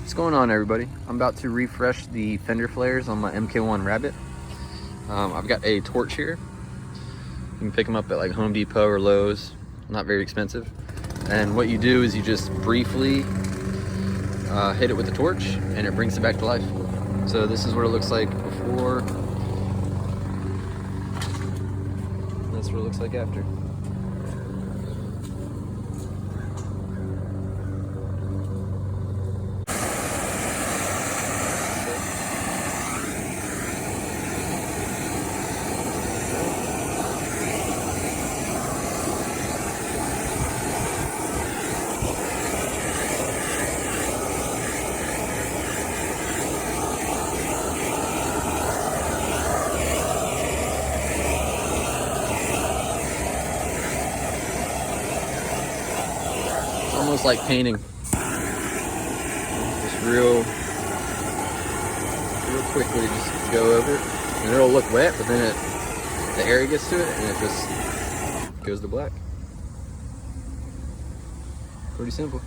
What's going on, everybody? I'm about to refresh the fender flares on my Mk1 Rabbit. I've got a torch here. You can pick them up at like Home Depot or Lowe's, not very expensive. And what you do is you just briefly hit it with the torch and it brings it back to life. So this is what it looks like before. That's what it looks like after. Almost like painting. Just real quickly just go over it. And it'll look wet, but then the air gets to it and it just goes to black. Pretty simple.